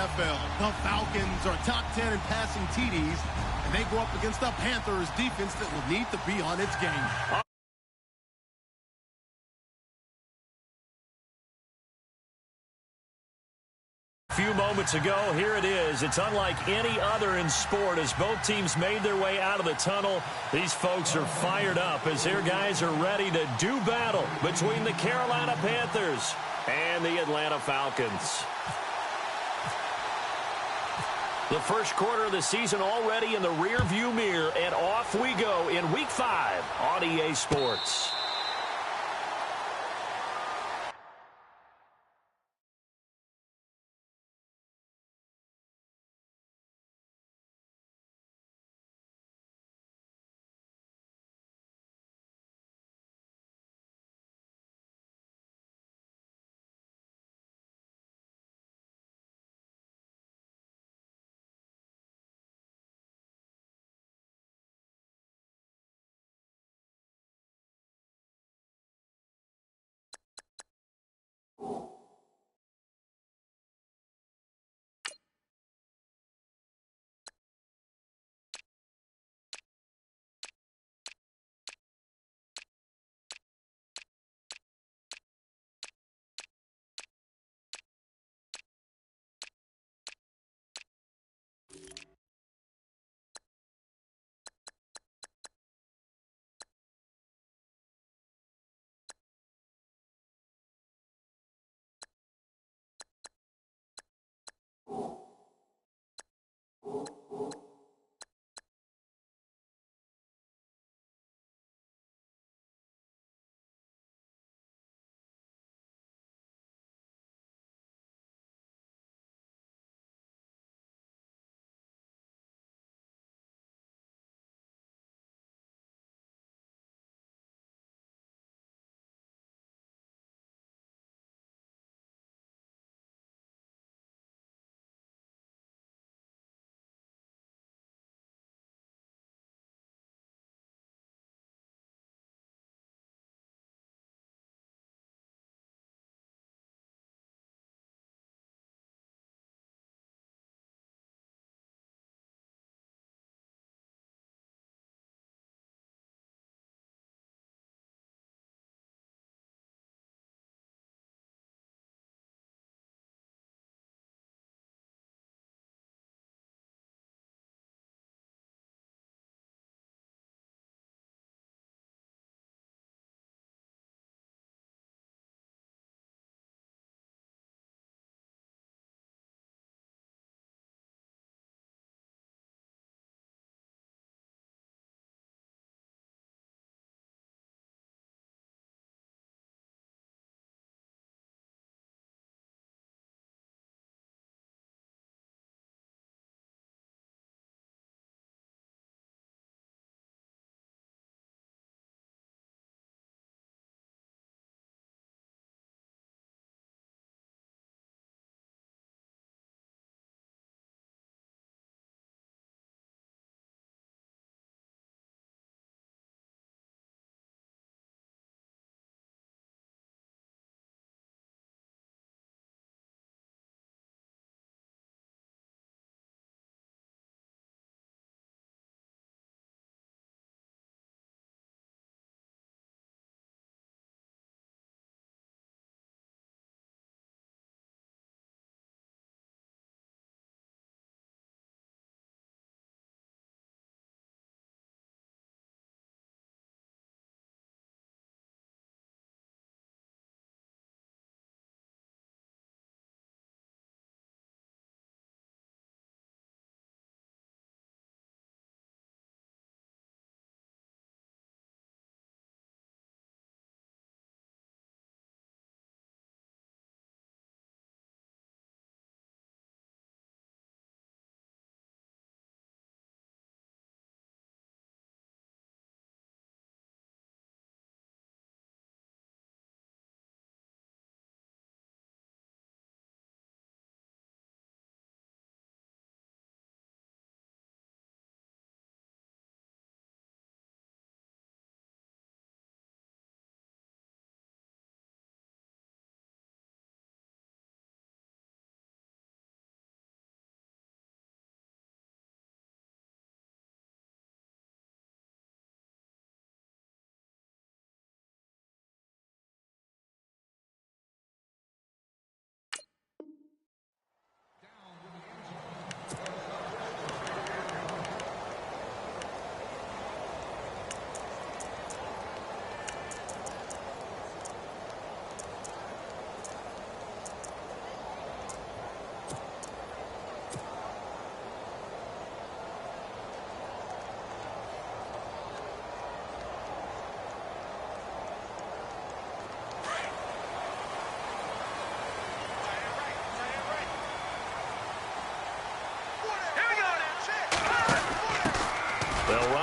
NFL. The Falcons are top 10 in passing TDs, and they go up against the Panthers defense that will need to be on its game. A few moments ago, here it is. It's unlike any other in sport as both teams made their way out of the tunnel. These folks are fired up as their guys are ready to do battle between the Carolina Panthers and the Atlanta Falcons. The first quarter of the season already in the rearview mirror, and off we go in Week 5 on EA Sports.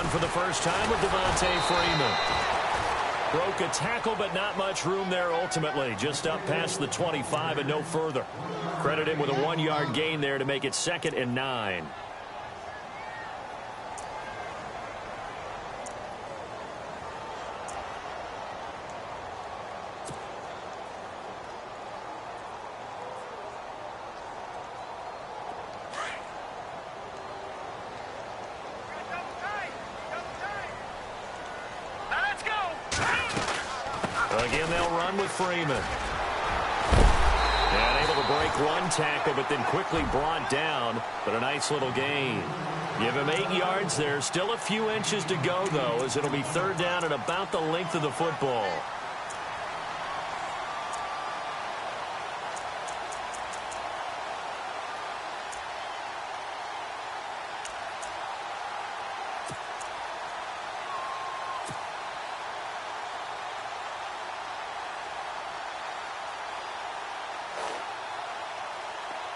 for the first time with Devontae Freeman. Broke a tackle, but not much room there ultimately. Just up past the 25 and no further. Credit him with a 1-yard gain there to make it 2nd and 9. Again, they'll run with Freeman. And able to break one tackle, but then quickly brought down. But a nice little gain. Give him 8 yards there. Still a few inches to go, though, as it'll be 3rd down and about the length of the football.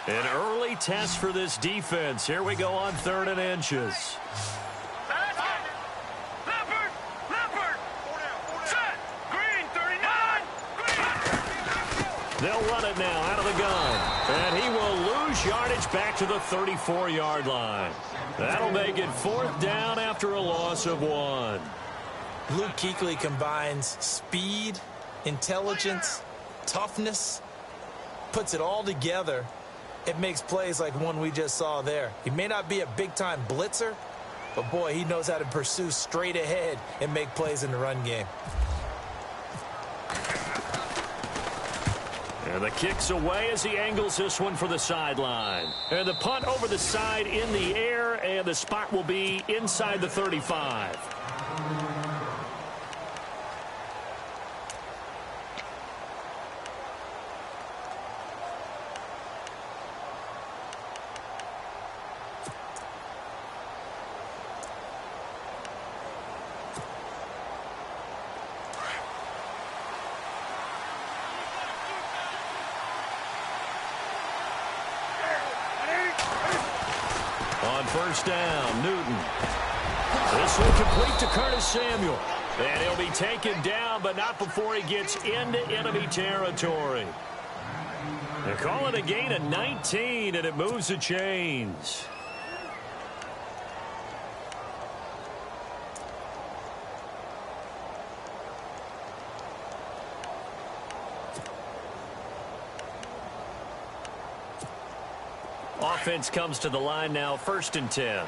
An early test for this defense. Here we go on 3rd and inches. Set. Green, 39. They'll run it now out of the gun. And he will lose yardage back to the 34-yard line. That'll make it 4th down after a loss of 1. Luke Kuechly combines speed, intelligence, toughness, puts it all together. It makes plays like one we just saw there. He may not be a big-time blitzer, but, boy, he knows how to pursue straight ahead and make plays in the run game. And the kick's away as he angles this one for the sideline. And the punt over the side in the air, and the spot will be inside the 35. On 1st down, Newton. This will complete to Curtis Samuel. And he'll be taken down, but not before he gets into enemy territory. They're calling a gain of 19, and it moves the chains. Offense comes to the line now, 1st and 10.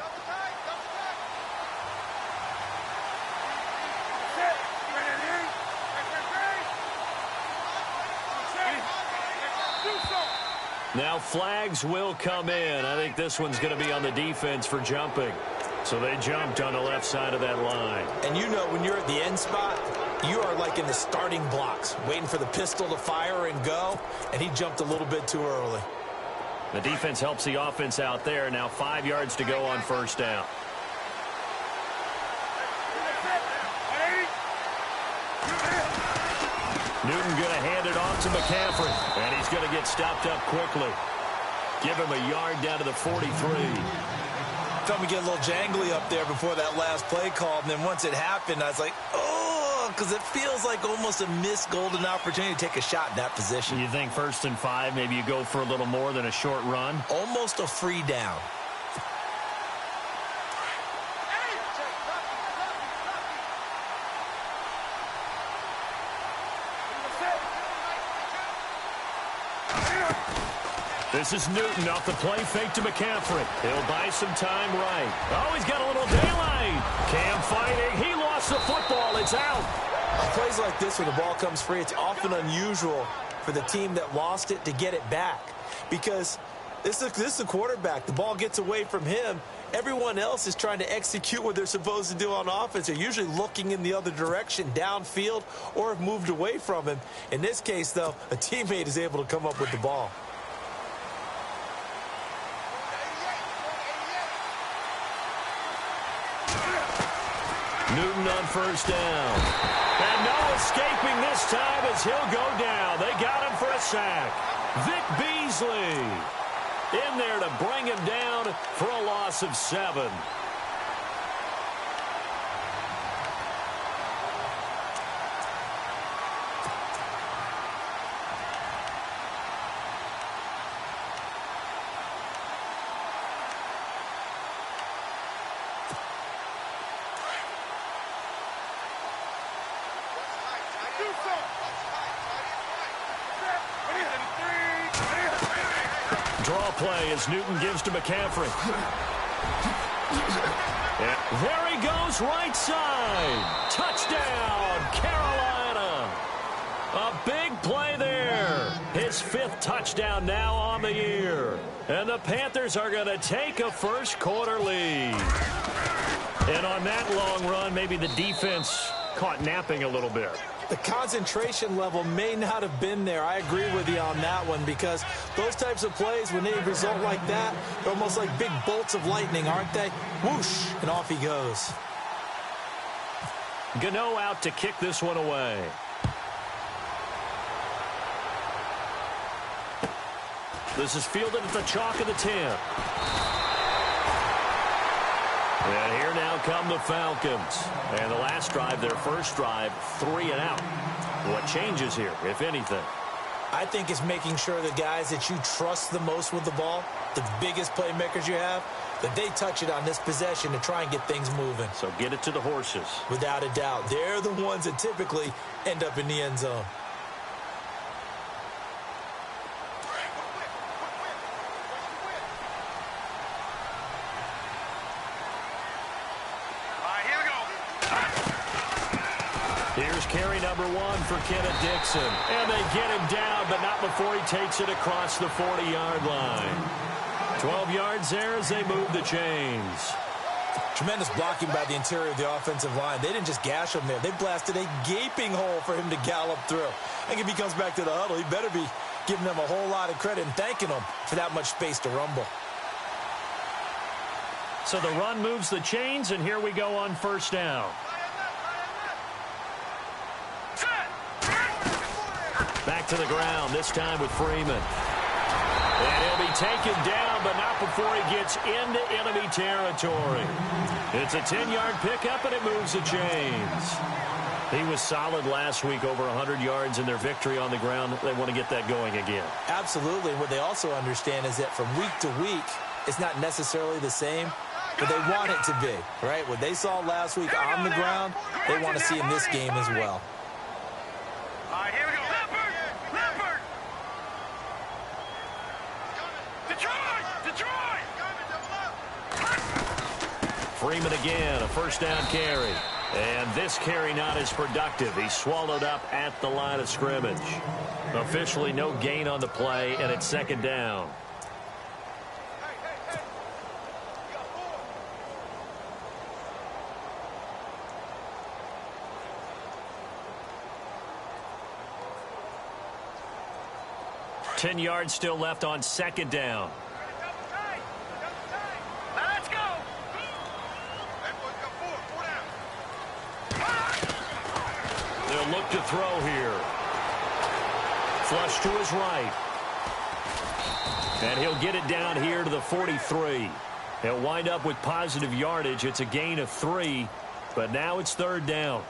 Now flags will come in. I think this one's going to be on the defense for jumping. So they jumped on the left side of that line. And you know when you're at the end spot, you are like in the starting blocks, waiting for the pistol to fire and go, and he jumped a little bit too early. The defense helps the offense out there. Now 5 yards to go on 1st down. Newton going to hand it off to McCaffrey. And he's going to get stopped up quickly. Give him a yard down to the 43. Felt me get a little jangly up there before that last play call. And then once it happened, I was like, oh, because it feels like almost a missed golden opportunity to take a shot in that position. You think 1st and 5, maybe you go for a little more than a short run? Almost a free down. This is Newton off the play fake to McCaffrey. He'll buy some time right. Oh, he's got a little daylight. Cam fighting. He lost the football. It's out. On plays like this where the ball comes free, it's often unusual for the team that lost it to get it back. Because this is the quarterback. The ball gets away from him. Everyone else is trying to execute what they're supposed to do on offense. They're usually looking in the other direction, downfield, or have moved away from him. In this case, though, a teammate is able to come up with the ball. Newton on 1st down. And no escaping this time as he'll go down. They got him for a sack. Vic Beasley in there to bring him down for a loss of 7. play as Newton gives to McCaffrey. And there he goes, right side. Touchdown, Carolina. A big play there. His 5th touchdown now on the year. And the Panthers are going to take a first-quarter lead. And on that long run, maybe the defense caught napping a little bit. The concentration level may not have been there. I agree with you on that one because those types of plays, when they result like that, they're almost like big bolts of lightning, aren't they? Whoosh, and off he goes. Gano out to kick this one away. This is fielded at the chalk of the 10. And here now come the Falcons. And the last drive, their first drive, 3 and out. What changes here, if anything? I think it's making sure the guys that you trust the most with the ball, the biggest playmakers you have, that they touch it on this possession to try and get things moving. So get it to the horses. Without a doubt. They're the ones that typically end up in the end zone. Here's carry number 1 for Kenneth Dixon. And they get him down, but not before he takes it across the 40-yard line. 12 yards there as they move the chains. Tremendous blocking by the interior of the offensive line. They didn't just gash him there. They blasted a gaping hole for him to gallop through. I think if he comes back to the huddle, he better be giving them a whole lot of credit and thanking them for that much space to rumble. So the run moves the chains, and here we go on first down. Back to the ground, this time with Freeman. And he'll be taken down, but not before he gets into enemy territory. It's a 10-yard pickup, and it moves the chains. He was solid last week, over 100 yards in their victory on the ground. They want to get that going again. Absolutely. What they also understand is that from week to week, it's not necessarily the same, but they want it to be, right? What they saw last week on the ground, they want to see in this game as well. All right, here we go. Leopard! Detroit! Freeman again, a first down carry. And this carry not as productive. He's swallowed up at the line of scrimmage. Officially no gain on the play, and it's second down. Ten yards still left on second down. Let's go! They'll look to throw here. Flush to his right. And he'll get it down here to the 43. He'll wind up with positive yardage. It's a gain of 3, but now it's third down.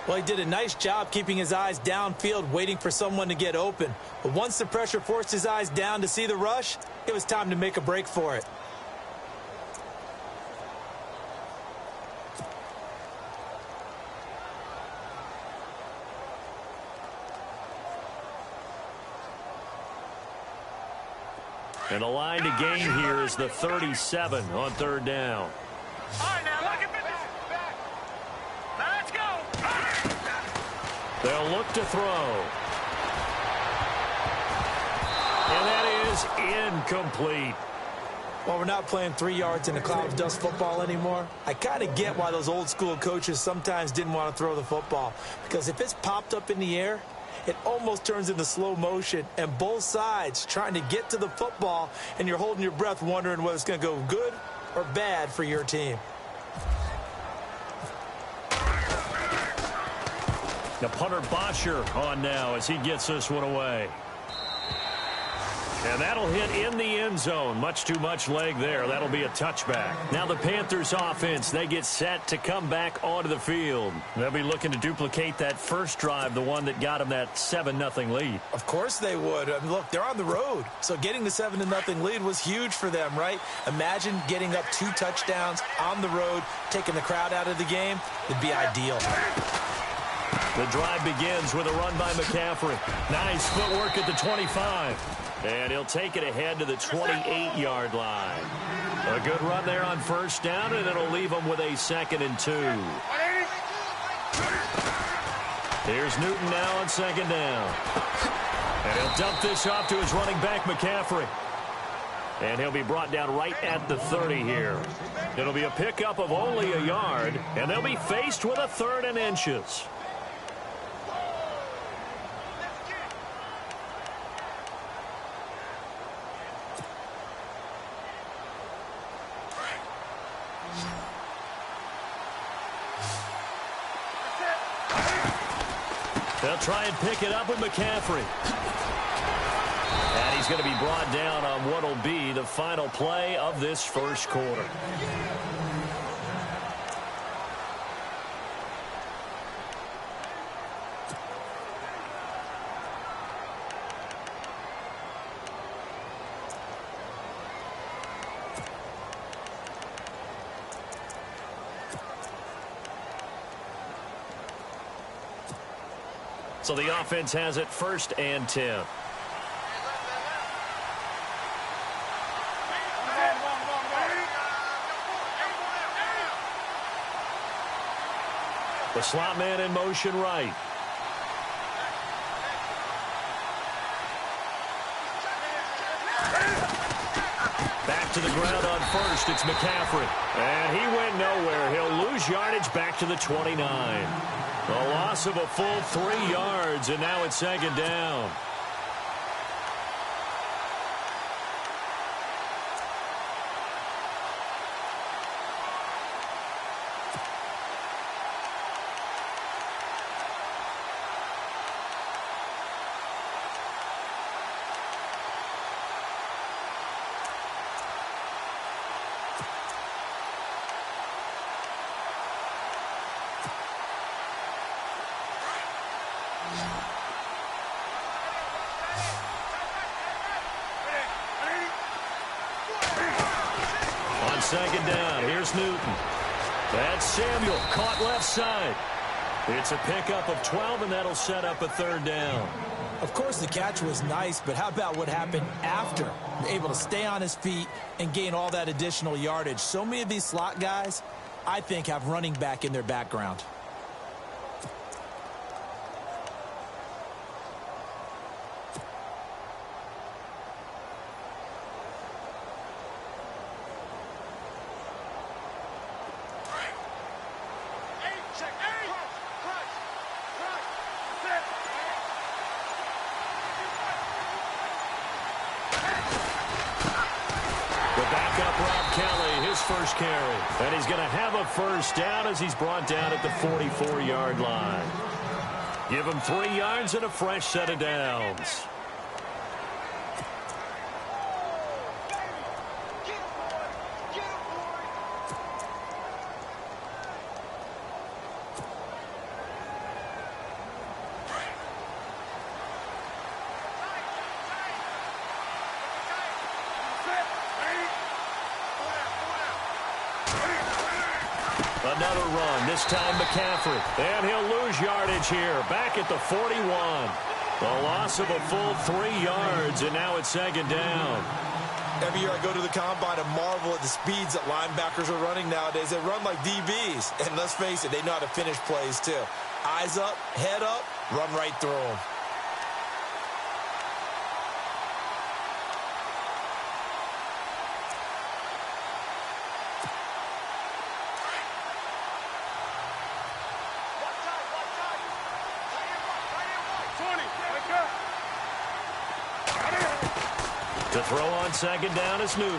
Well, he did a nice job keeping his eyes downfield, waiting for someone to get open. But once the pressure forced his eyes down to see the rush, it was time to make a break for it. And the line to gain here is the 37 on third down. All right, now look at this. Let's go! They'll look to throw. And that is incomplete. Well, we're not playing 3 yards in a cloud of dust football anymore. I kind of get why those old school coaches sometimes didn't want to throw the football. Because if it's popped up in the air, it almost turns into slow motion. And both sides trying to get to the football, and you're holding your breath wondering whether it's going to go good or bad for your team. The punter Bosher on now as he gets this one away. And that'll hit in the end zone. Much too much leg there. That'll be a touchback. Now the Panthers offense, they get set to come back onto the field. They'll be looking to duplicate that first drive, the one that got them that 7-0 lead. Of course they would. I mean, look, they're on the road. So getting the 7-0 lead was huge for them, right? Imagine getting up 2 touchdowns on the road, taking the crowd out of the game. It'd be ideal. The drive begins with a run by McCaffrey. Nice footwork at the 25. And he'll take it ahead to the 28-yard line. A good run there on first down, and it'll leave him with a 2nd and 2. Here's Newton now on 2nd down. And he'll dump this off to his running back, McCaffrey. And he'll be brought down right at the 30 here. It'll be a pickup of only a yard, and they'll be faced with a 3rd and inches. They'll try and pick it up with McCaffrey. And he's going to be brought down on what will be the final play of this first quarter. So the offense has it 1st and 10. The slot man in motion right. Back to the ground on first. It's McCaffrey. And he went nowhere. He'll lose yardage back to the 29. A loss of a full 3 yards, and now it's 2nd down. On 2nd down, here's Newton. That's Samuel, caught left side. It's a pickup of 12, and that'll set up a 3rd down. Of course, the catch was nice, but how about what happened after? Able to stay on his feet and gain all that additional yardage. So many of these slot guys, I think, have running back in their background. First carry, and he's going to have a 1st down as he's brought down at the 44-yard line. Give him 3 yards and a fresh set of downs. Another run, this time McCaffrey. And he'll lose yardage here, back at the 41. The loss of a full 3 yards, and now it's 2nd down. Every year I go to the combine and marvel at the speeds that linebackers are running nowadays. They run like DBs. And let's face it, they know how to finish plays too. Eyes up, head up, run right through them. To throw on 2nd down is Newton. And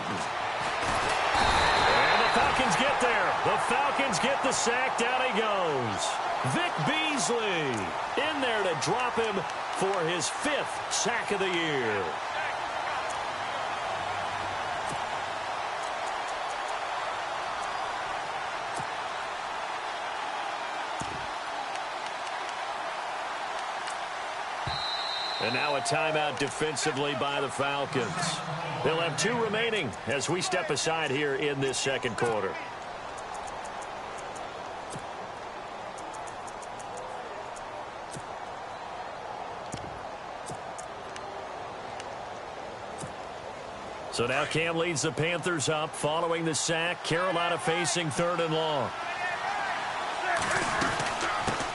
the Falcons get there. The Falcons get the sack. Down he goes. Vic Beasley in there to drop him for his 5th sack of the year. And now a timeout defensively by the Falcons. They'll have 2 remaining as we step aside here in this 2nd quarter. So now Cam leads the Panthers up following the sack. Carolina facing 3rd and long.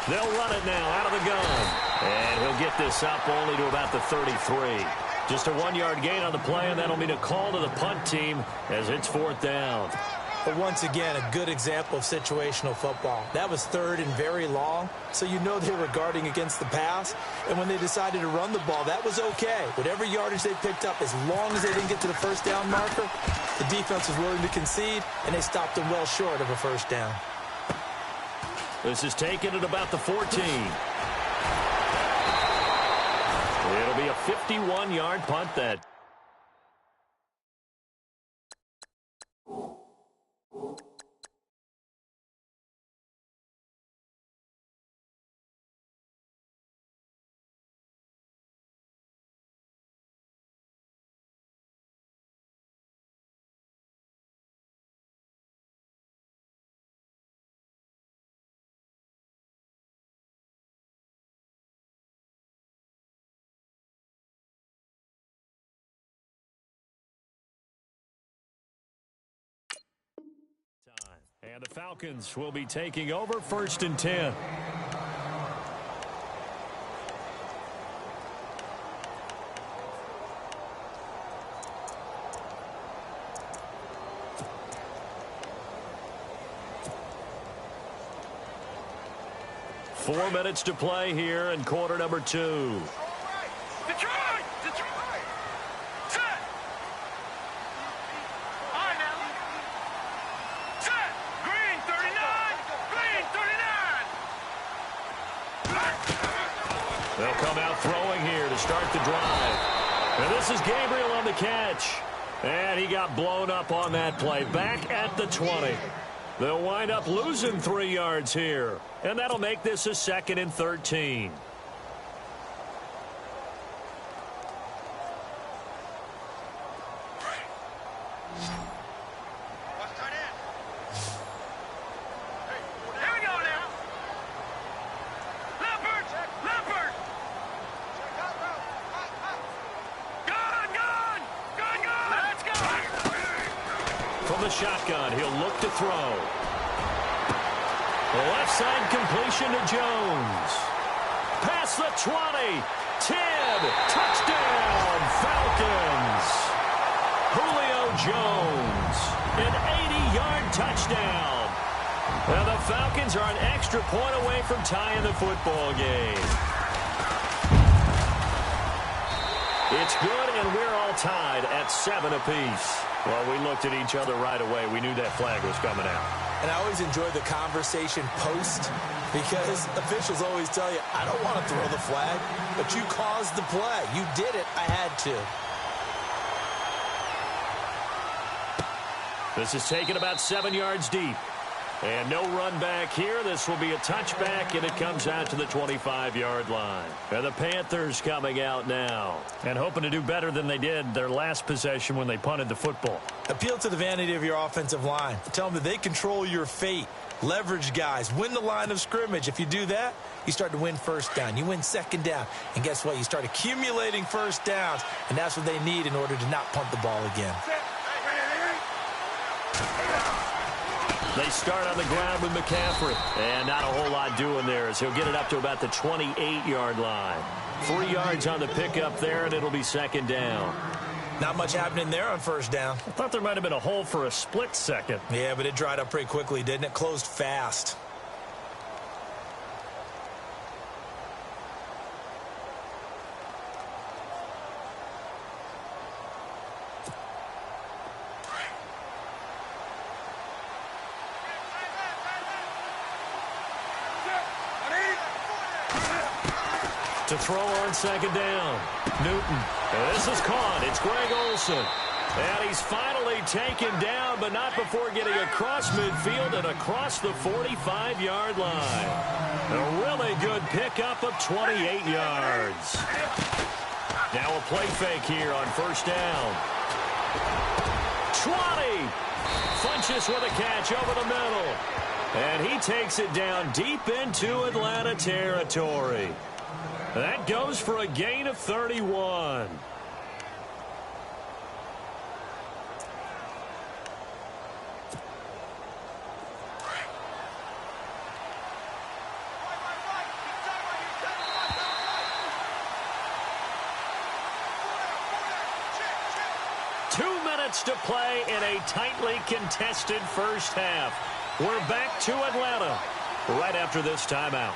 They'll run it now out of the gun. And he'll get this up only to about the 33. Just a 1-yard gain on the play, and that'll mean a call to the punt team as it's 4th down. But once again, a good example of situational football. That was 3rd and very long, so you know they were guarding against the pass. And when they decided to run the ball, that was okay. Whatever yardage they picked up, as long as they didn't get to the 1st down marker, the defense was willing to concede, and they stopped them well short of a 1st down. This is taken at about the 14. It'll be a 51-yard punt that. And the Falcons will be taking over 1st and 10. Four minutes to play here in quarter number 2. Detroit! Set! All right, now. Set! Green 39! Green 39! They'll come out throwing here to start the drive. And this is Gabriel on the catch. And he got blown up on that play. Back at the 20. They'll wind up losing 3 yards here. And that'll make this a 2nd and 13. Shotgun. He'll look to throw. The left side completion to Jones. Past the 20. 10. Touchdown, Falcons. Julio Jones. An 80-yard touchdown. Now the Falcons are an extra point away from tying the football game. It's good, and we're all tied at 7 apiece. Well, we looked at each other right away. We knew that flag was coming out. And I always enjoy the conversation post because officials always tell you, I don't want to throw the flag, but you caused the play. You did it. I had to. This is taken about 7 yards deep. And no run back here. This will be a touchback, and it comes out to the 25-yard line. And the Panthers coming out now and hoping to do better than they did their last possession when they punted the football. Appeal to the vanity of your offensive line. Tell them that they control your fate. Leverage guys. Win the line of scrimmage. If you do that, you start to win 1st down. You win 2nd down. And guess what? You start accumulating 1st downs, and that's what they need in order to not punt the ball again. They start on the ground with McCaffrey. And not a whole lot doing there as he'll get it up to about the 28-yard line. 3 yards on the pickup there, and it'll be 2nd down. Not much happening there on 1st down. I thought there might have been a hole for a split second. Yeah, but it dried up pretty quickly, didn't it? Closed fast. To throw on 2nd down. Newton. This is caught. It's Greg Olsen. And he's finally taken down, but not before getting across midfield and across the 45-yard line. A really good pickup of 28 yards. Now a play fake here on 1st down. 20. Funches with a catch over the middle. And he takes it down deep into Atlanta territory. That goes for a gain of 31. minutes to play in a tightly contested first half. We're back to Atlanta right after this timeout.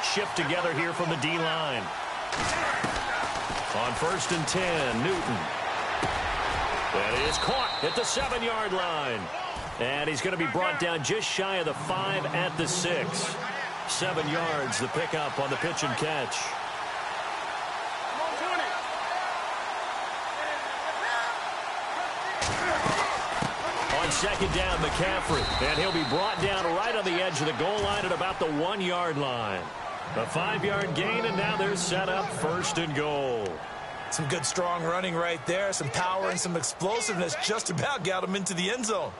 Shift together here from the D-line. On 1st and 10, Newton. That is caught at the 7-yard line. And he's going to be brought down just shy of the 5 at the 6. 7 yards, the pickup on the pitch and catch. On 2nd down, McCaffrey. And he'll be brought down right on the edge of the goal line at about the 1-yard line. A 5-yard gain, and now they're set up 1st and goal. Some good, strong running right there. Some power and some explosiveness just about got him into the end zone.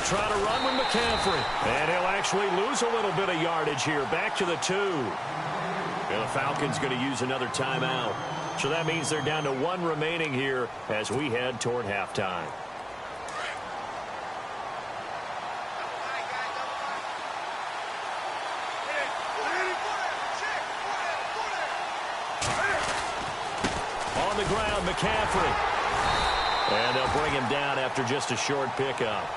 Try to run with McCaffrey. And he'll actually lose a little bit of yardage here. Back to the 2. And the Falcons going to use another timeout. So that means they're down to 1 remaining here as we head toward halftime. On the ground, McCaffrey. And they'll bring him down after just a short pickup.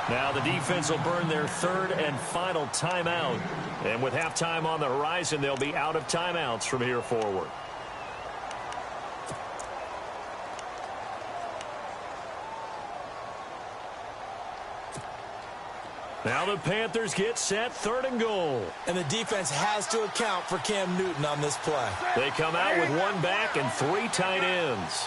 Now the defense will burn their 3rd and final timeout. And with halftime on the horizon, they'll be out of timeouts from here forward. Now the Panthers get set, 3rd and goal. And the defense has to account for Cam Newton on this play. They come out with 1 back and 3 tight ends.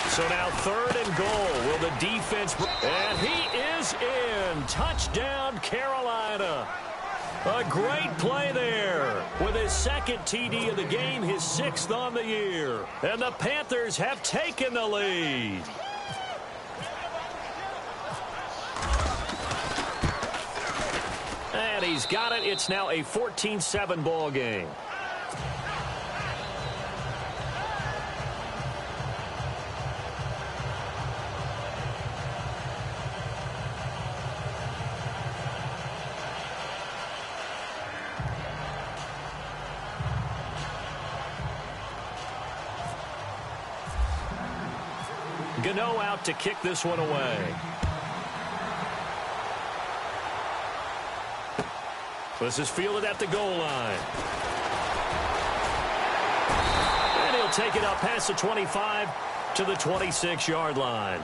So now 3rd and goal. Will the defense... And he is in. Touchdown, Carolina. A great play there. With his 2nd TD of the game, his 6th on the year. And the Panthers have taken the lead. And he's got it. It's now a 14-7 ball game. Gano out to kick this one away. This is fielded at the goal line. And he'll take it up past the 25 to the 26-yard line.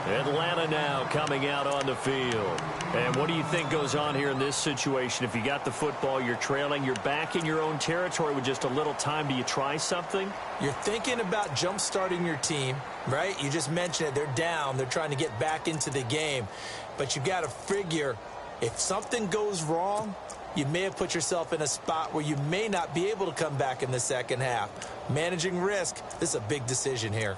Atlanta now coming out on the field. And what do you think goes on here in this situation? If you got the football, you're trailing, you're back in your own territory with just a little time. Do you try something? You're thinking about jump-starting your team, right? You just mentioned it. They're down. They're trying to get back into the game. But you got to figure if something goes wrong, you may have put yourself in a spot where you may not be able to come back in the second half. Managing risk, this is a big decision here.